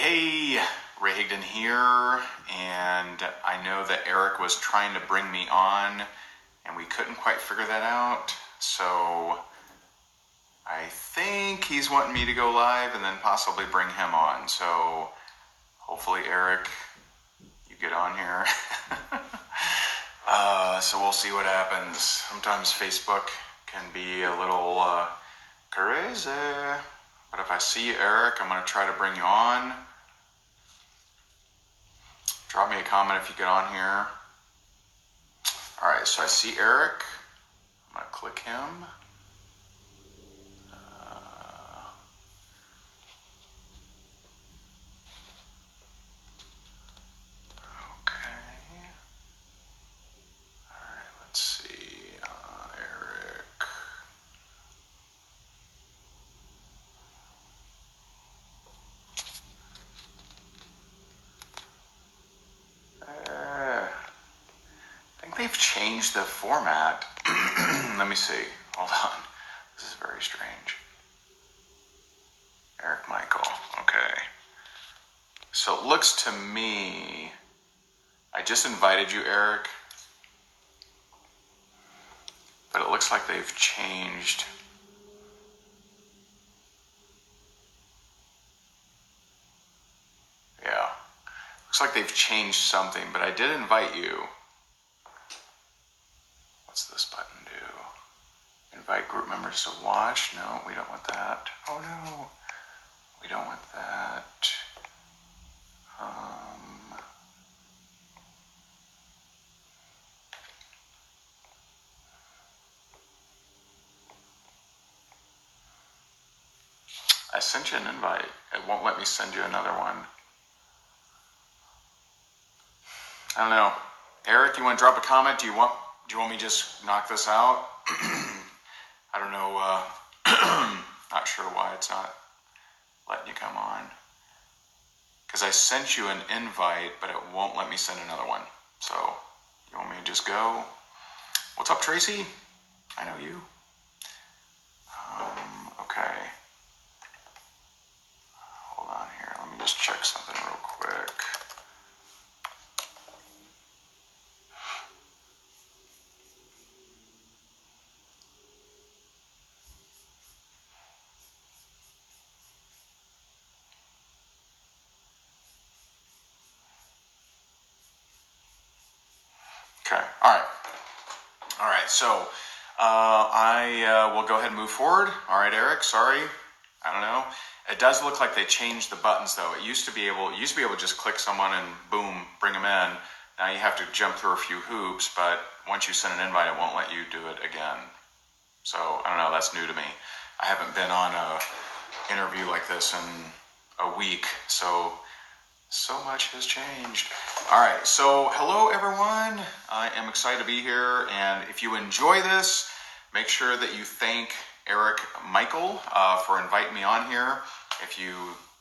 Hey, Higdon here, and I know that Eric was trying to bring me on, and we couldn't quite figure that out, so I think he's wanting me to go live and then possibly bring him on, so hopefully, Eric, you get on here. So we'll see what happens. Sometimes Facebook can be a little crazy, but if I see you, Eric, I'm going to try to bring you on. Drop me a comment if you get on here. All right, so I see Eric. I'm going to click him. Okay. All right, let's see. Eric. I think they've changed the format. Let me see. Hold on. This is very strange. Eric Michael. Okay. So it looks to me, I just invited you, Eric, but it looks like they've changed. Yeah. Looks like they've changed something, but I did invite you. What's this button do? Invite group members to watch? No, we don't want that. Oh no, we don't want that. I sent you an invite. It won't let me send you another one. I don't know. Eric, you want to drop a comment? Do you want me to just knock this out? I don't know. Not sure why it's not letting you come on. Because I sent you an invite, but it won't let me send another one. So, you want me to just go? What's up, Tracy? I know you. Okay. Hold on here. Let me just check something real quick. Okay. All right. So I will go ahead and move forward. All right, Eric. Sorry. I don't know. It does look like they changed the buttons, though. It used to be able to just click someone and boom, bring them in. Now you have to jump through a few hoops, but once you send an invite, it won't let you do it again. So I don't know. That's new to me. I haven't been on a interview like this in a week, so much has changed. All right, so hello everyone. I am excited to be here, and if you enjoy this, make sure that you thank Eric Michael for inviting me on here. If you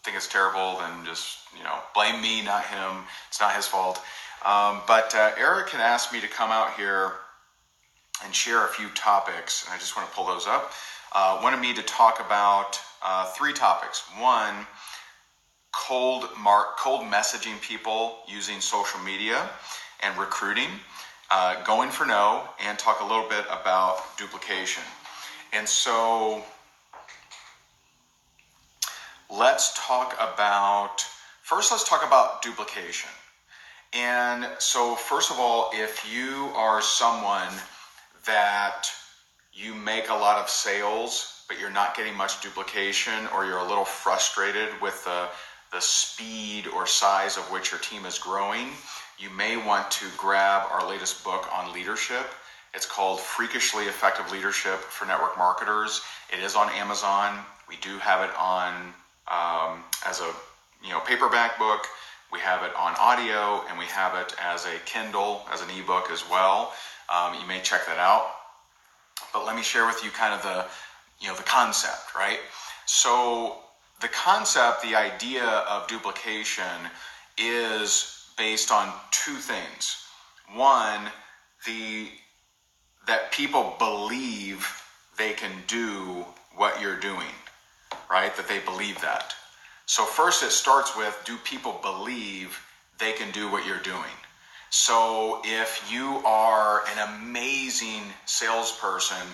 think it's terrible, then just blame me, not him. It's not his fault. But Eric had asked me to come out here and share a few topics, and I just want to pull those up. Wanted me to talk about 3 topics. One, cold messaging people using social media and recruiting, going for no, and talk a little bit about duplication. And so let's talk about duplication. And so first of all, if you are someone that you make a lot of sales, but you're not getting much duplication, or you're a little frustrated with the speed or size of which your team is growing, you may want to grab our latest book on leadership. It's called Freakishly Effective Leadership for Network Marketers. It is on Amazon. We do have it on as a paperback book. We have it on audio, and we have it as a Kindle, as an ebook as well. You may check that out. But let me share with you kind of the concept, right? So the concept, the idea of duplication is based on 2 things. One, that people believe they can do what you're doing, right? That they believe that. So first it starts with, do people believe they can do what you're doing? So if you are an amazing salesperson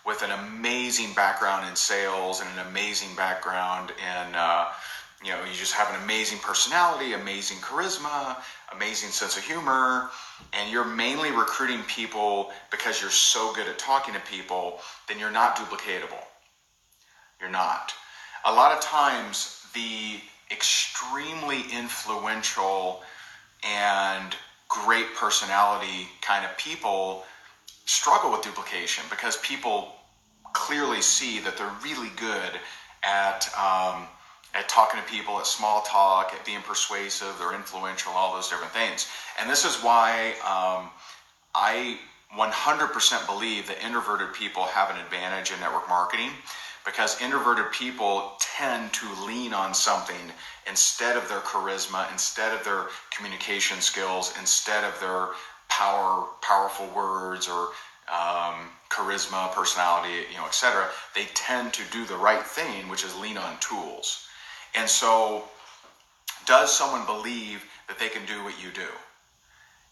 with an amazing background in sales and an amazing background in, you just have an amazing personality, amazing charisma, amazing sense of humor, and you're mainly recruiting people because you're so good at talking to people, then you're not duplicatable. You're not. A lot of times, the extremely influential and great personality kind of people struggle with duplication because people clearly see that they're really good at talking to people, at small talk, at being persuasive, they're influential, all those different things. And this is why I 100% believe that introverted people have an advantage in network marketing, because introverted people tend to lean on something instead of their charisma, instead of their communication skills, instead of their powerful words or charisma, personality, etc. They tend to do the right thing, which is lean on tools. And so, does someone believe that they can do what you do?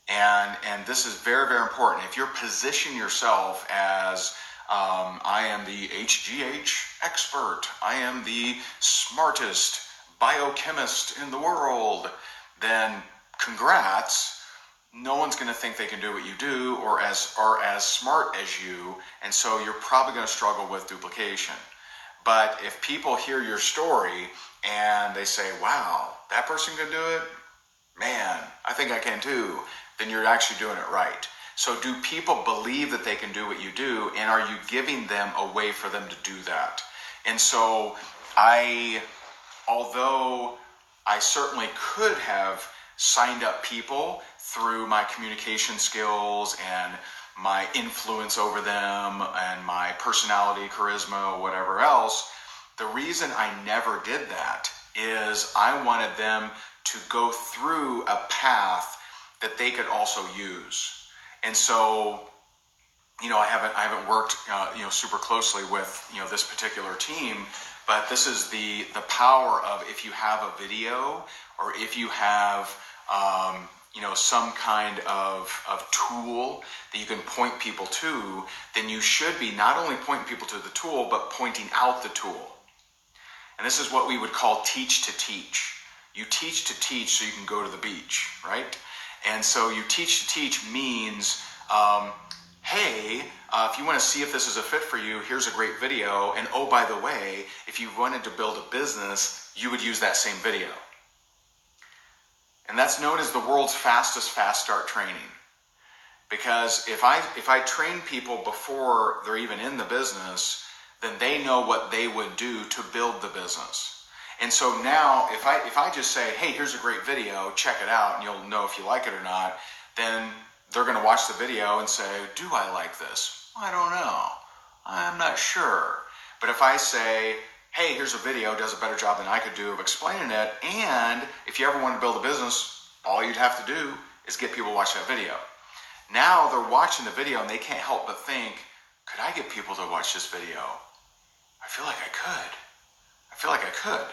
And this is very, very important. If you position yourself as I am the HGH expert, I am the smartest biochemist in the world, then congrats. No one's going to think they can do what you do or are as smart as you, and so you're probably going to struggle with duplication. But if people hear your story and they say, wow, that person can do it? Man, I think I can too. Then you're actually doing it right. So do people believe that they can do what you do, and are you giving them a way for them to do that? And so although I certainly could have signed up people through my communication skills and my influence over them and my personality, charisma, whatever else, the reason I never did that is I wanted them to go through a path that they could also use. And so, I haven't worked, super closely with, this particular team, but this is the power of, if you have a video or if you have, some kind of tool that you can point people to, then you should be not only pointing people to the tool, but pointing out the tool. And this is what we would call teach to teach. You teach to teach so you can go to the beach, right? And so you teach to teach means, hey, if you want to see if this is a fit for you, here's a great video. And oh, by the way, if you wanted to build a business, you would use that same video. And that's known as the world's fastest fast start training. Because if I train people before they're even in the business, then they know what they would do to build the business. And so now, if I just say, hey, here's a great video, check it out, and you'll know if you like it or not, then they're going to watch the video and say, do I like this? I don't know. I'm not sure. But if I say, hey, here's a video, does a better job than I could do of explaining it, and if you ever want to build a business, all you'd have to do is get people to watch that video. Now they're watching the video and they can't help but think, could I get people to watch this video? I feel like I could.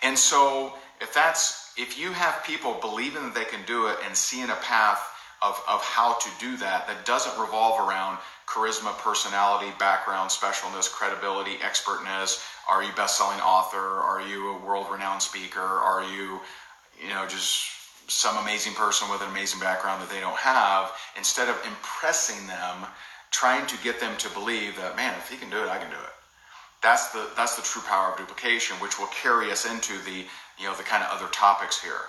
And so if you have people believing that they can do it and seeing a path of how to do that doesn't revolve around charisma, personality, background, specialness, credibility, expertness, are you best-selling author, are you a world-renowned speaker, are you, just some amazing person with an amazing background that they don't have, instead of impressing them, trying to get them to believe that, man, if he can do it, I can do it. That's the true power of duplication, which will carry us into the kind of other topics here.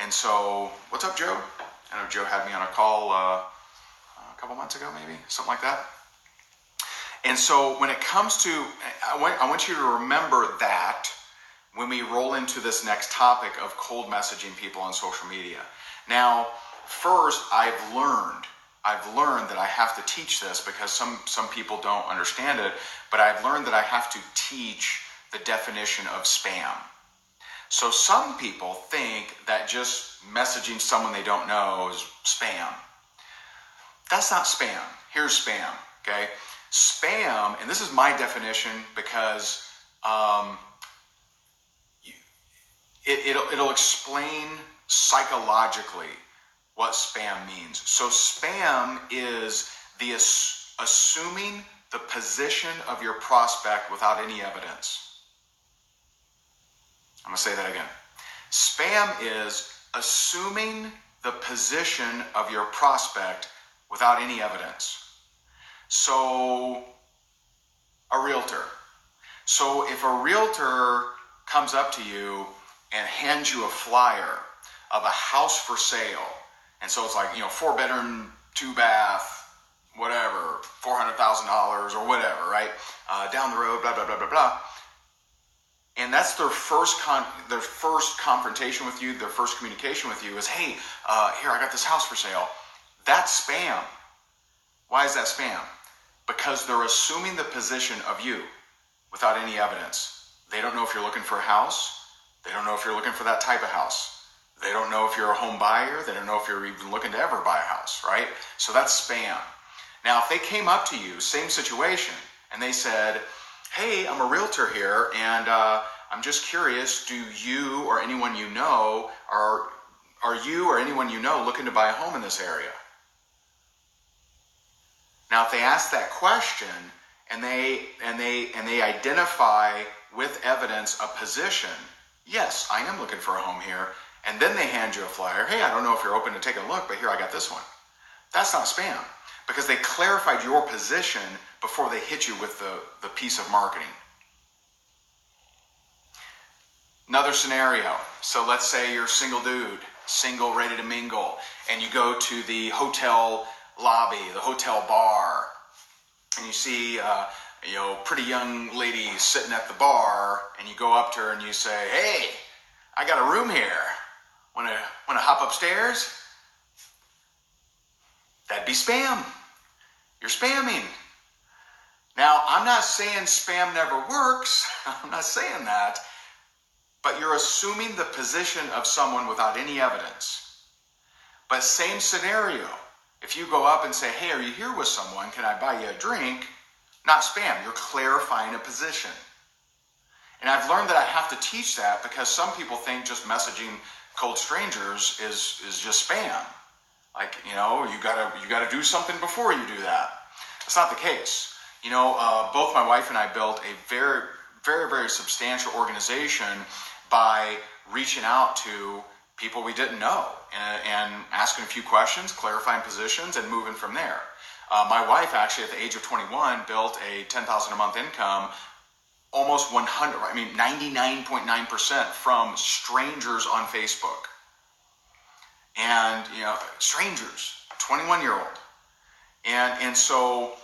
And so, what's up, Joe? I know Joe had me on a call a couple months ago, maybe, something like that. And so when it comes to, I want you to remember that when we roll into this next topic of cold messaging people on social media. Now, first, I've learned that I have to teach this because some people don't understand it, but I've learned that I have to teach the definition of spam. So some people think that just messaging someone they don't know is spam. That's not spam. Here's spam, okay? Spam, and this is my definition because it'll explain psychologically what spam means. So spam is the assuming the position of your prospect without any evidence. I'm going to say that again. Spam is assuming the position of your prospect without any evidence. So a realtor. So if a realtor comes up to you and hands you a flyer of a house for sale, and so it's like, 4-bedroom, 2-bath, whatever, $400,000 or whatever, right? Down the road, blah, blah, blah, blah, blah. And that's their first confrontation with you, their first communication with you is, hey, here, I got this house for sale. That's spam. Why is that spam? Because they're assuming the position of you without any evidence. They don't know if you're looking for a house. They don't know if you're looking for that type of house. They don't know if you're a home buyer. They don't know if you're even looking to ever buy a house, right? So that's spam. Now, if they came up to you, same situation, and they said, hey, I'm a realtor here, and I'm just curious, do you or anyone you know, are you or anyone you know looking to buy a home in this area? Now, if they ask that question and they identify with evidence a position, yes, I am looking for a home here, and then they hand you a flyer, hey, I don't know if you're open to taking a look, but here, I got this one. That's not spam, because they clarified your position before they hit you with the piece of marketing. Another scenario, so let's say you're a single dude, single, ready to mingle, and you go to the hotel lobby, the hotel bar, and you see pretty young lady sitting at the bar, and you go up to her and you say, hey, I got a room here. Wanna hop upstairs? That'd be spam. You're spamming. Now, I'm not saying spam never works. I'm not saying that. But you're assuming the position of someone without any evidence. But same scenario. If you go up and say, hey, are you here with someone? Can I buy you a drink? Not spam. You're clarifying a position. And I've learned that I have to teach that because some people think just messaging cold strangers is just spam. Like, you gotta do something before you do that. That's not the case. Both my wife and I built a very, very, very substantial organization by reaching out to people we didn't know and asking a few questions, clarifying positions, and moving from there. My wife actually, at the age of 21, built a $10,000 a month income, almost 99.9% from strangers on Facebook. And, strangers, 21-year-old. And so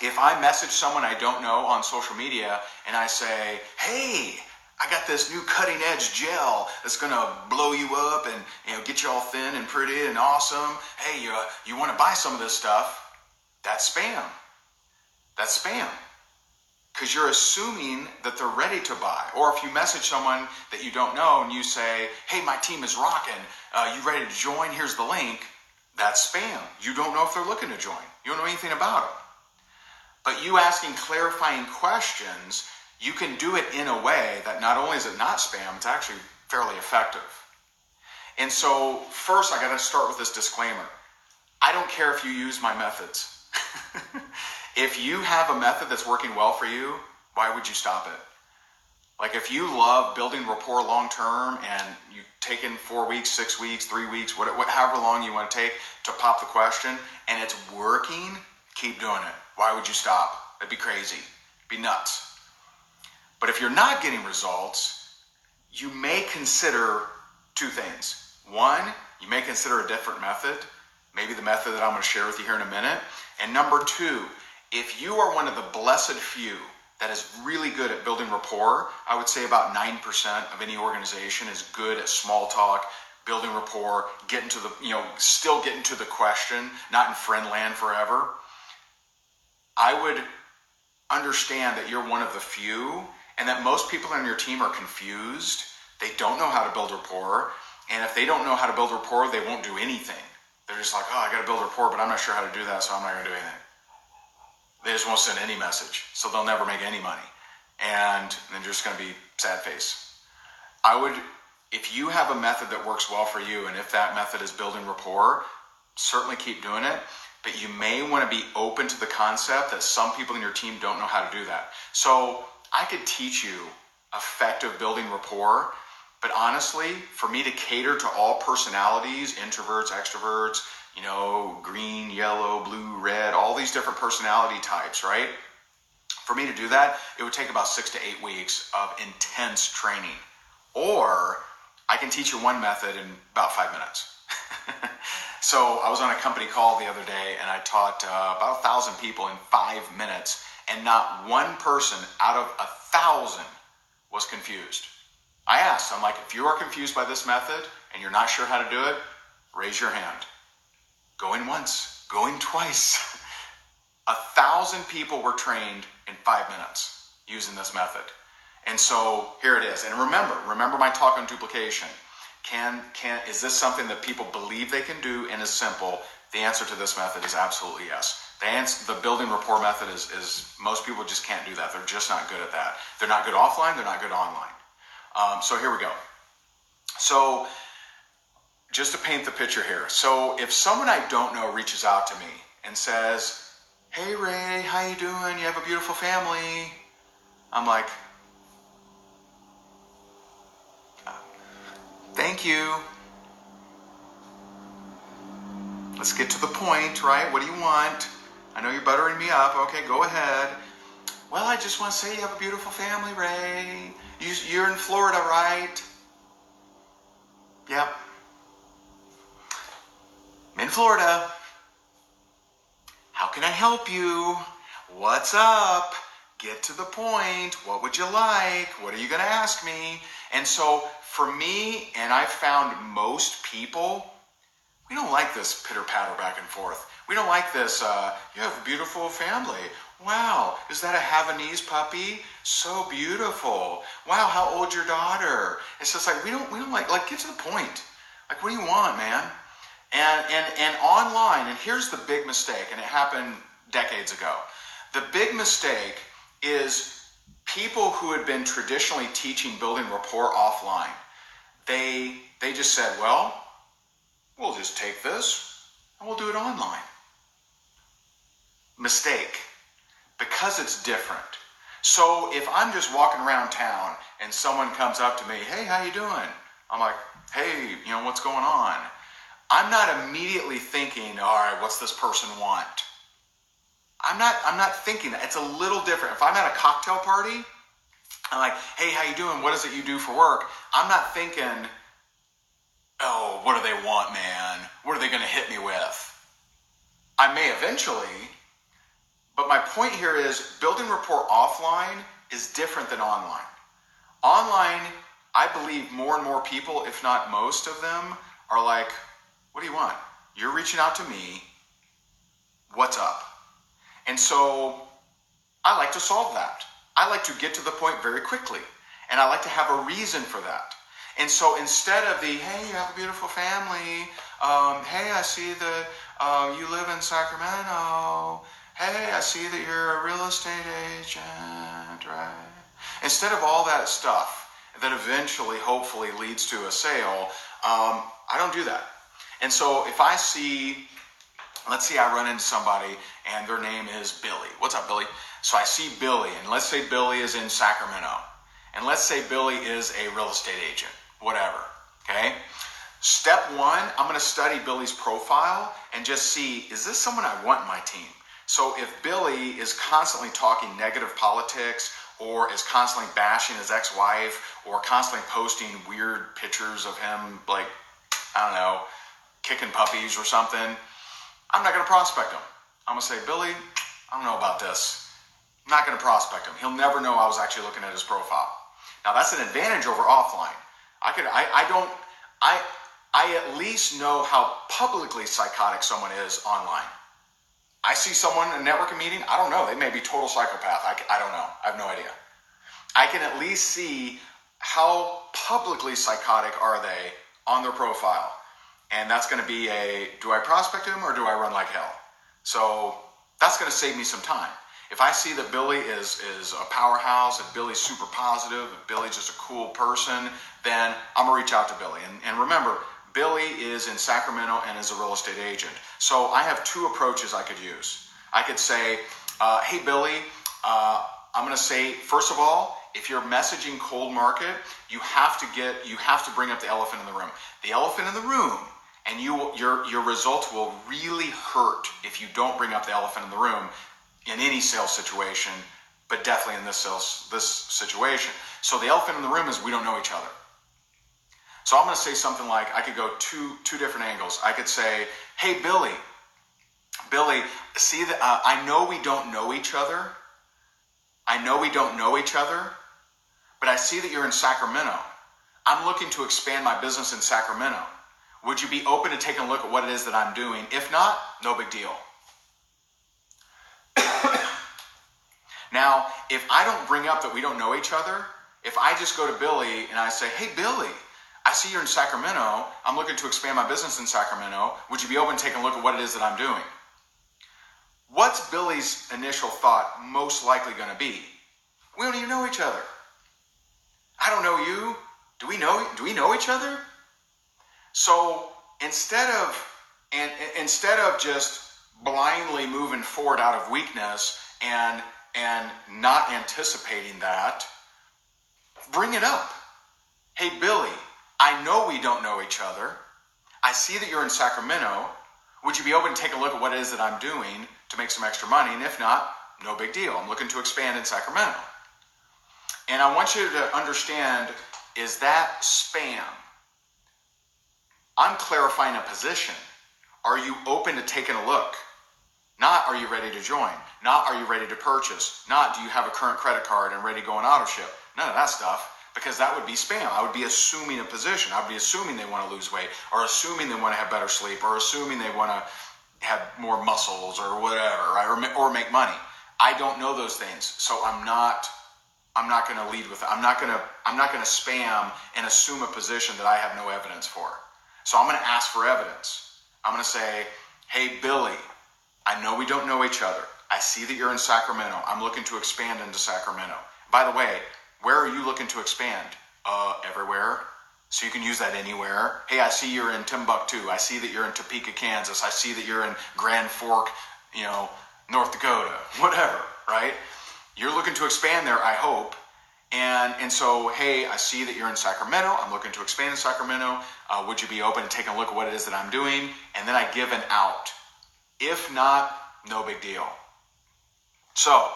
if I message someone I don't know on social media and I say, hey, I got this new cutting edge gel that's going to blow you up and get you all thin and pretty and awesome. Hey, you want to buy some of this stuff? That's spam. That's spam. Because you're assuming that they're ready to buy. Or if you message someone that you don't know and you say, hey, my team is rocking. You ready to join? Here's the link. That's spam. You don't know if they're looking to join. You don't know anything about them. But you asking clarifying questions, you can do it in a way that not only is it not spam, it's actually fairly effective. And so first I got to start with this disclaimer. I don't care if you use my methods. If you have a method that's working well for you, why would you stop it? Like if you love building rapport long term and you take in 4 weeks, 6 weeks, 3 weeks, however long you want to take to pop the question and it's working, keep doing it. Why would you stop? That'd be crazy. It'd be nuts. But if you're not getting results, you may consider two things. One, you may consider a different method, maybe the method that I'm going to share with you here in a minute. And number two, if you are one of the blessed few that is really good at building rapport, I would say about 9% of any organization is good at small talk, building rapport, still getting to the question, not in friend land forever. I would understand that you're one of the few and that most people on your team are confused. They don't know how to build rapport. And if they don't know how to build rapport, they won't do anything. They're just like, I got to build rapport, but I'm not sure how to do that, so I'm not going to do anything. They just won't send any message, so they'll never make any money. And they're just going to be sad face. I would if you have a method that works well for you, and if that method is building rapport, certainly keep doing it. But you may want to be open to the concept that some people in your team don't know how to do that. So I could teach you effective building rapport, but honestly, for me to cater to all personalities, introverts, extroverts, green, yellow, blue, red, all these different personality types, right? For me to do that, it would take about 6 to 8 weeks of intense training. Or I can teach you one method in about 5 minutes. So I was on a company call the other day, and I taught about 1,000 people in 5 minutes, and not one person out of 1,000 was confused. I asked, I'm like, if you are confused by this method and you're not sure how to do it, raise your hand. Going once, going twice. 1,000 people were trained in 5 minutes using this method. And so here it is. And remember my talk on duplication. Is this something that people believe they can do and is simple? The answer to this method is absolutely yes. The building rapport method is most people just can't do that. They're just not good at that. They're not good offline. They're not good online. So here we go. So just to paint the picture here. So if someone I don't know reaches out to me and says, "Hey Ray, how you doing? You have a beautiful family." I'm like, "Thank you. Let's get to the point, right? What do you want? I know you're buttering me up. Okay, go ahead." "Well, I just want to say you have a beautiful family, Ray. You're in Florida, right?" "Yep. I'm in Florida. How can I help you? What's up? Get to the point. What would you like? What are you going to ask me?" And so for me, and I've found most people, we don't like this pitter-patter back and forth. We don't like this, "You have a beautiful family. Wow, is that a Havanese puppy? So beautiful. Wow, how old's your daughter?" It's just like, we don't like, get to the point. Like, what do you want, man? And online, and here's the big mistake, and it happened decades ago. The big mistake is people who had been traditionally teaching building rapport offline. They just said, "Well, we'll just take this and we'll do it online." Mistake, because it's different. So if I'm just walking around town and someone comes up to me, "Hey, how you doing?" I'm like, "Hey, what's going on?" I'm not immediately thinking, "All right, what's this person want?" I'm not thinking that. It's a little different. If I'm at a cocktail party, I'm like, "Hey, how you doing? What is it you do for work?" I'm not thinking, "Oh, what do they want, man? What are they going to hit me with?" I may eventually, but my point here is building rapport offline is different than online. Online, I believe more and more people, if not most of them, are like, "What do you want? You're reaching out to me. What's up?" And so I like to solve that. I like to get to the point very quickly. And I like to have a reason for that. And so instead of the, "Hey, you have a beautiful family. Hey, I see that you live in Sacramento. Hey, I see that you're a real estate agent," right? Instead of all that stuff that eventually, hopefully, leads to a sale, I don't do that. And so if I see, let's say I run into somebody and their name is Billy. "What's up, Billy?" So I see Billy, and let's say Billy is in Sacramento. And let's say Billy is a real estate agent, whatever, okay? Step one, I'm going to study Billy's profile and just see, is this someone I want in my team? So if Billy is constantly talking negative politics, or is constantly bashing his ex-wife, or constantly posting weird pictures of him, like, I don't know, kicking puppies or something, I'm not going to prospect him. I'm going to say, "Billy, I don't know about this. I'm not going to prospect him. He'll never know I was actually looking at his profile." Now that's an advantage over offline. I at least know how publicly psychotic someone is online. I see someone in a networking meeting, I don't know, they may be total psychopath. I don't know. I have no idea. I can at least see how publicly psychotic are they on their profile. And that's going to be do I prospect him or do I run like hell? So that's going to save me some time. If I see that Billy is a powerhouse, if Billy's super positive, if Billy's just a cool person, then I'm gonna reach out to Billy. And remember, Billy is in Sacramento and is a real estate agent. So I have two approaches I could use. I could say, hey Billy, I'm gonna say, first of all, if you're messaging cold market, you have to bring up the elephant in the room. The elephant in the room, and your results will really hurt if you don't bring up the elephant in the room in any sales situation, but definitely in this situation. So the elephant in the room is we don't know each other. So I'm going to say something like, I could go two different angles. I could say, hey Billy, see that I know we don't know each other. But I see that you're in Sacramento. I'm looking to expand my business in Sacramento. Would you be open to taking a look at what it is that I'm doing? If not, no big deal. Now, if I don't bring up that we don't know each other, if I just go to Billy and I say, hey Billy, I see you're in Sacramento. I'm looking to expand my business in Sacramento. Would you be open to taking a look at what it is that I'm doing? What's Billy's initial thought most likely going to be? We don't even know each other. I don't know you. Do we know each other? So instead of just blindly moving forward out of weakness and not anticipating that, bring it up. Hey Billy, I know we don't know each other. I see that you're in Sacramento. Would you be open to take a look at what it is that I'm doing to make some extra money? And if not, no big deal. I'm looking to expand in Sacramento. And I want you to understand, is that spam? I'm clarifying a position. Are you open to taking a look? Not, are you ready to join? Not, are you ready to purchase? Not, do you have a current credit card and ready to go on auto ship? None of that stuff, because that would be spam. I would be assuming a position. I would be assuming they want to lose weight, or assuming they want to have better sleep, or assuming they want to have more muscles or whatever, right? Or make money. I don't know those things, so I'm not going to lead with it. I'm not going to spam and assume a position that I have no evidence for. So I'm going to ask for evidence. I'm going to say, hey Billy, I know we don't know each other. I see that you're in Sacramento. I'm looking to expand into Sacramento. By the way, where are you looking to expand? Everywhere. So you can use that anywhere. Hey, I see you're in Timbuktu. I see that you're in Topeka, Kansas. I see that you're in Grand Fork, North Dakota, whatever, right? You're looking to expand there, I hope. And so, hey, I see that you're in Sacramento. I'm looking to expand in Sacramento. Would you be open to taking a look at what it is that I'm doing? And then I give an out. If not, no big deal. So,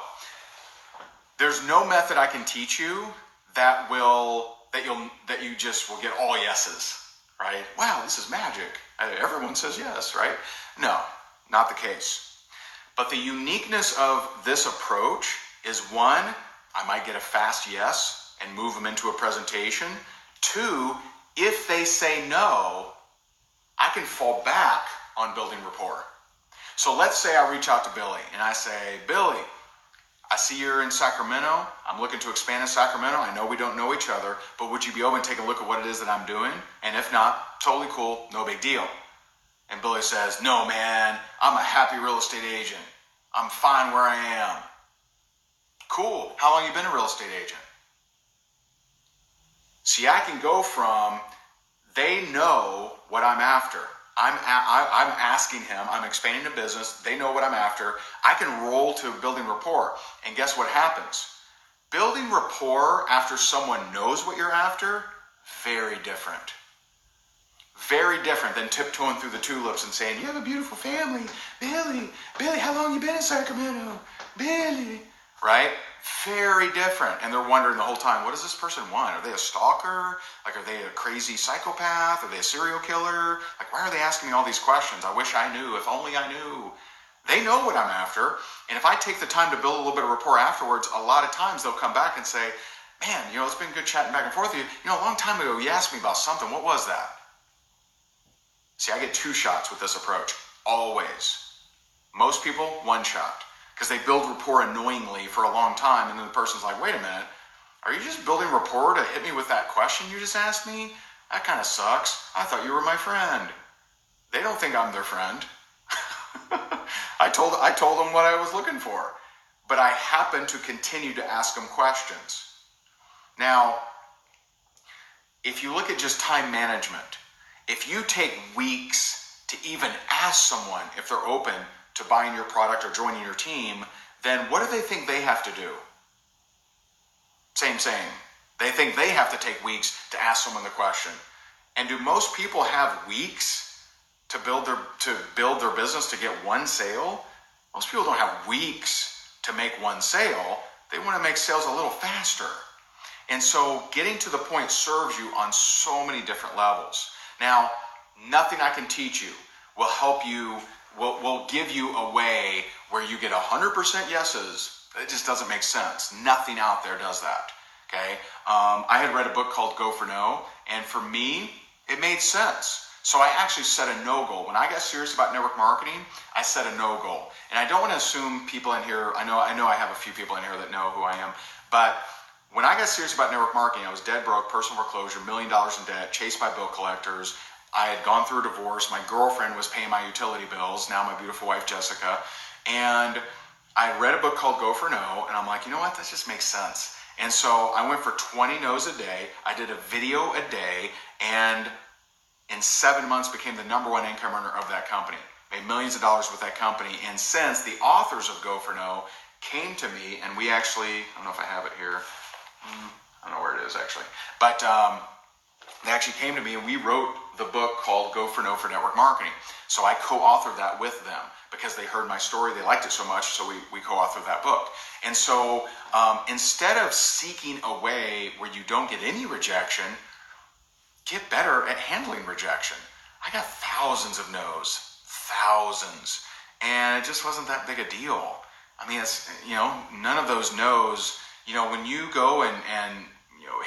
there's no method I can teach you that you just will get all yeses, right? Wow, this is magic. Everyone says yes, right? No, not the case. But the uniqueness of this approach is, one, I might get a fast yes and move them into a presentation. Two, if they say no, I can fall back on building rapport. So let's say I reach out to Billy and I say, Billy, I see you're in Sacramento. I'm looking to expand in Sacramento. I know we don't know each other, but would you be open to take a look at what it is that I'm doing? And if not, totally cool, no big deal. And Billy says, no man, I'm a happy real estate agent. I'm fine where I am. Cool. How long you been a real estate agent? See, I can go from, they know what I'm after. I'm asking him, I'm expanding the business. They know what I'm after. I can roll to building rapport. And guess what happens? Building rapport after someone knows what you're after, very different. Very different than tiptoeing through the tulips and saying, you have a beautiful family. Billy, how long you been in Sacramento? Billy. Right? Very different. And they're wondering the whole time, what does this person want? Are they a stalker? Like, are they a crazy psychopath? Are they a serial killer? Like, why are they asking me all these questions? I wish I knew. If only I knew. They know what I'm after. And if I take the time to build a little bit of rapport afterwards, a lot of times they'll come back and say, man, it's been good chatting back and forth with you. A long time ago, you asked me about something. What was that? See, I get 2 shots with this approach. Always. Most people, 1 shot. Because they build rapport annoyingly for a long time, and then the person's like, wait a minute, are you just building rapport to hit me with that question you just asked me? That kind of sucks. I thought you were my friend. They don't think I'm their friend. I told them what I was looking for. but I happen to continue to ask them questions. Now, if you look at just time management, if you take weeks to even ask someone if they're open to buying your product or joining your team, then what do they think they have to do? Same. They think they have to take weeks to ask someone the question. And do most people have weeks to build their business to get one sale? Most people don't have weeks to make one sale. They want to make sales a little faster. And so getting to the point serves you on so many different levels. Now, nothing I can teach you will help you, will give you a way where you get 100% yeses. It just doesn't make sense. Nothing out there does that. Okay. I had read a book called Go for No, and for me, it made sense. So I actually set a no goal. When I got serious about network marketing, I set a no goal. And I don't want to assume people in here, I know I have a few people in here that know who I am, but when I got serious about network marketing, I was dead broke, personal foreclosure, $1 million in debt, chased by bill collectors. I had gone through a divorce. My girlfriend was paying my utility bills, now my beautiful wife, Jessica. And I read a book called Go for No, and I'm like, you know what, that just makes sense. And so I went for 20 no's a day. I did a video a day, and in 7 months became the #1 income earner of that company. Made millions of dollars with that company. And since the authors of Go for No came to me, and we actually, I don't know if I have it here. I don't know where it is actually. But they actually came to me, and we wrote the book called Go for No for Network Marketing. So I co-authored that with them because they heard my story. They liked it so much, so we co-authored that book. And so instead of seeking a way where you don't get any rejection, get better at handling rejection. I got thousands of no's, thousands, and it just wasn't that big a deal. I mean, it's, none of those no's, when you go and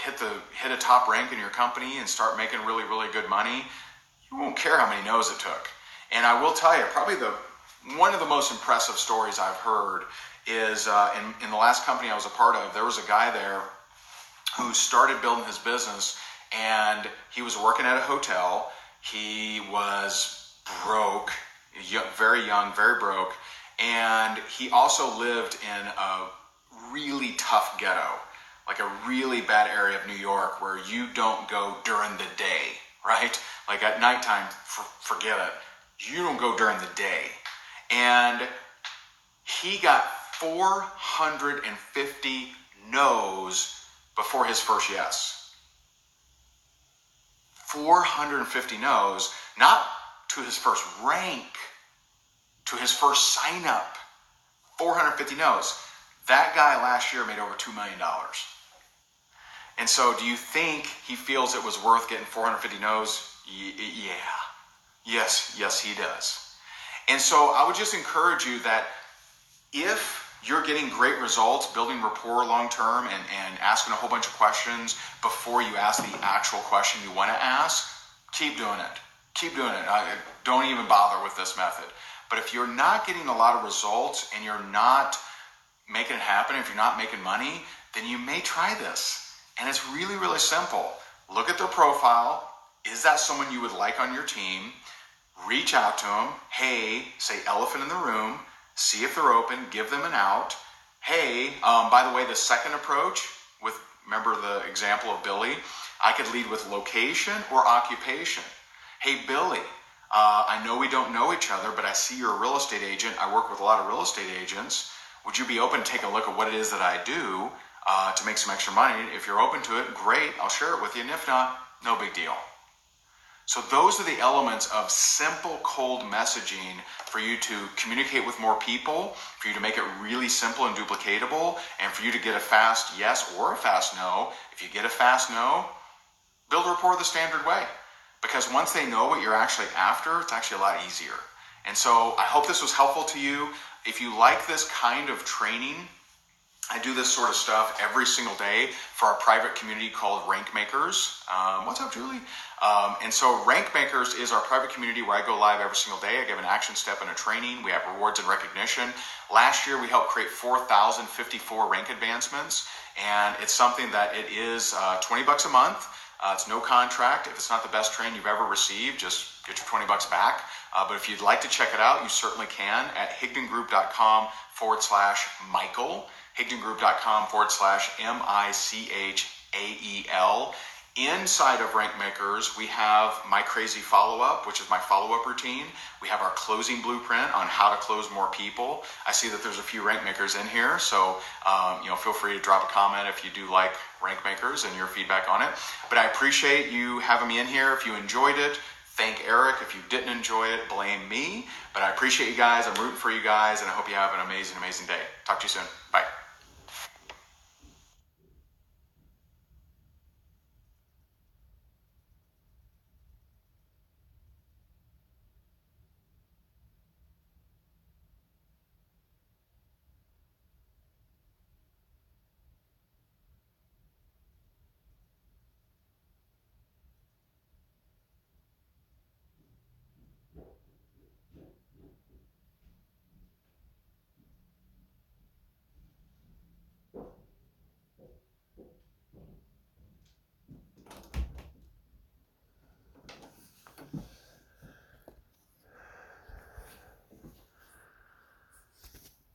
hit a top rank in your company and start making really, really good money, you won't care how many no's it took. And I will tell you, probably one of the most impressive stories I've heard is in the last company I was a part of, there was a guy there who started building his business, and he was working at a hotel. He was broke, very young, very broke, and he also lived in a really tough ghetto, like a really bad area of New York where you don't go during the day, right? Like at nighttime, forget it. You don't go during the day. And he got 450 no's before his first yes. 450 no's, not to his first rank, to his first sign up. 450 no's. That guy last year made over $2 million. And so do you think he feels it was worth getting 450 no's? Yeah. Yes, he does. And so I would just encourage you that if you're getting great results, building rapport long term, and asking a whole bunch of questions before you ask the actual question you want to ask, keep doing it. Keep doing it. Don't even bother with this method. But if you're not getting a lot of results and you're not making it happen, if you're not making money, then you may try this. And it's really, really simple. Look at their profile. Is that someone you would like on your team? Reach out to them. Hey, say elephant in the room. See if they're open. Give them an out. Hey, by the way, the second approach, remember the example of Billy? I could lead with location or occupation. Hey, Billy, I know we don't know each other, but I see you're a real estate agent. I work with a lot of real estate agents. Would you be open to take a look at what it is that I do to make some extra money? If you're open to it, great. I'll share it with you. And if not, no big deal. So those are the elements of simple cold messaging for you to communicate with more people, for you to make it really simple and duplicatable, and for you to get a fast yes or a fast no. If you get a fast no, build rapport the standard way. Because once they know what you're actually after, it's actually a lot easier. And so I hope this was helpful to you. If you like this kind of training, I do this sort of stuff every single day for our private community called Rank Makers. What's up, Julie? And so Rank Makers is our private community where I go live every single day. I give an action step and a training. We have rewards and recognition. Last year, we helped create 4,054 rank advancements. And it's something that it is $20 a month. It's no contract. If it's not the best train you've ever received, just get your 20 bucks back. But if you'd like to check it out, you certainly can at higdongroup.com/Michael, higdongroup.com/MICHAEL. Inside of Rank Makers, we have my crazy follow-up, which is my follow-up routine. We have our closing blueprint on how to close more people. I see that there's a few Rank Makers in here, so feel free to drop a comment if you do like Rank Makers and your feedback on it. But I appreciate you having me in here. If you enjoyed it, thank Eric. If you didn't enjoy it, blame me. But I appreciate you guys. I'm rooting for you guys, and I hope you have an amazing, amazing day. Talk to you soon. Bye.